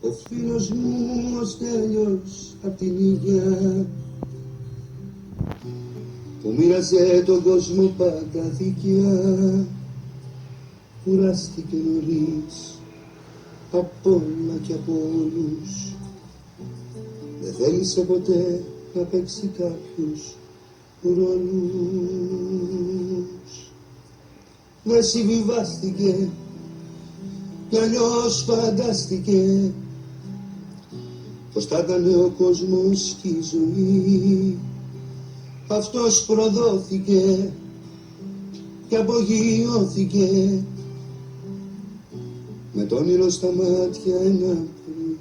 Ο φίλος μου ο Στέλιος απ' την Ήγια που μοίραζε τον κόσμο πάντα δίκαια, κουράστηκε νωρίς απ' όλα και από όλους. Δεν θέλησε ποτέ να παίξει κάποιους ρόλους. Δεν συμβιβάστηκε κι αλλιώς φαντάστηκε πως θα ήταν ο κόσμος και η ζωή. Αυτός προδόθηκε και απογειώθηκε με το όνειρο στα μάτια ένα πρωί.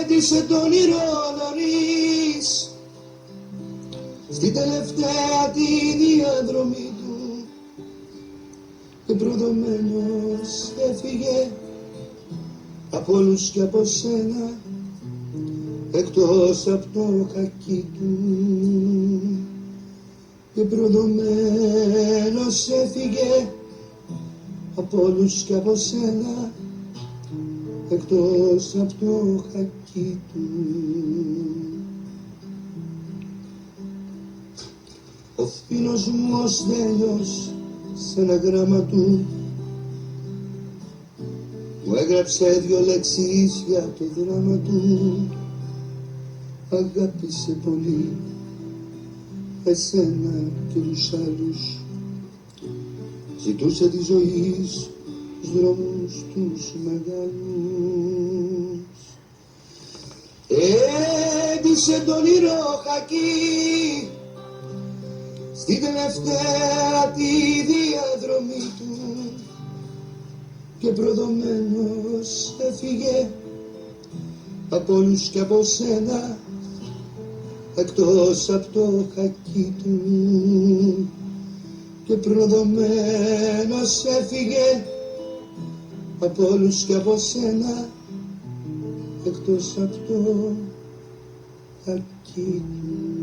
Έντυσε το όνειρο νωρίς στην τελευταία τη διαδρομή του και προδομένος έφυγε από όλους και από σένα, εκτός από το χακί του. Και προδομένος έφυγε από όλους και από σένα, εκτός από το χακί του. Ο φίλος μου ο Στέλιος σε ένα γράμμα του μου έγραψε 2 λέξεις για το δράμα του. Αγάπησε πολύ εσένα και τους άλλους, ζητούσε τη ζωή στους δρόμους τους μεγάλους. Έντυσε τον όνειρο χακί στην τελευταία τη διαδρομή του και προδομένος έφυγε από όλους και από σένα, εκτός από το χακί του. Και προδομένος έφυγε από όλους και από σένα, εκτός από το χακί του.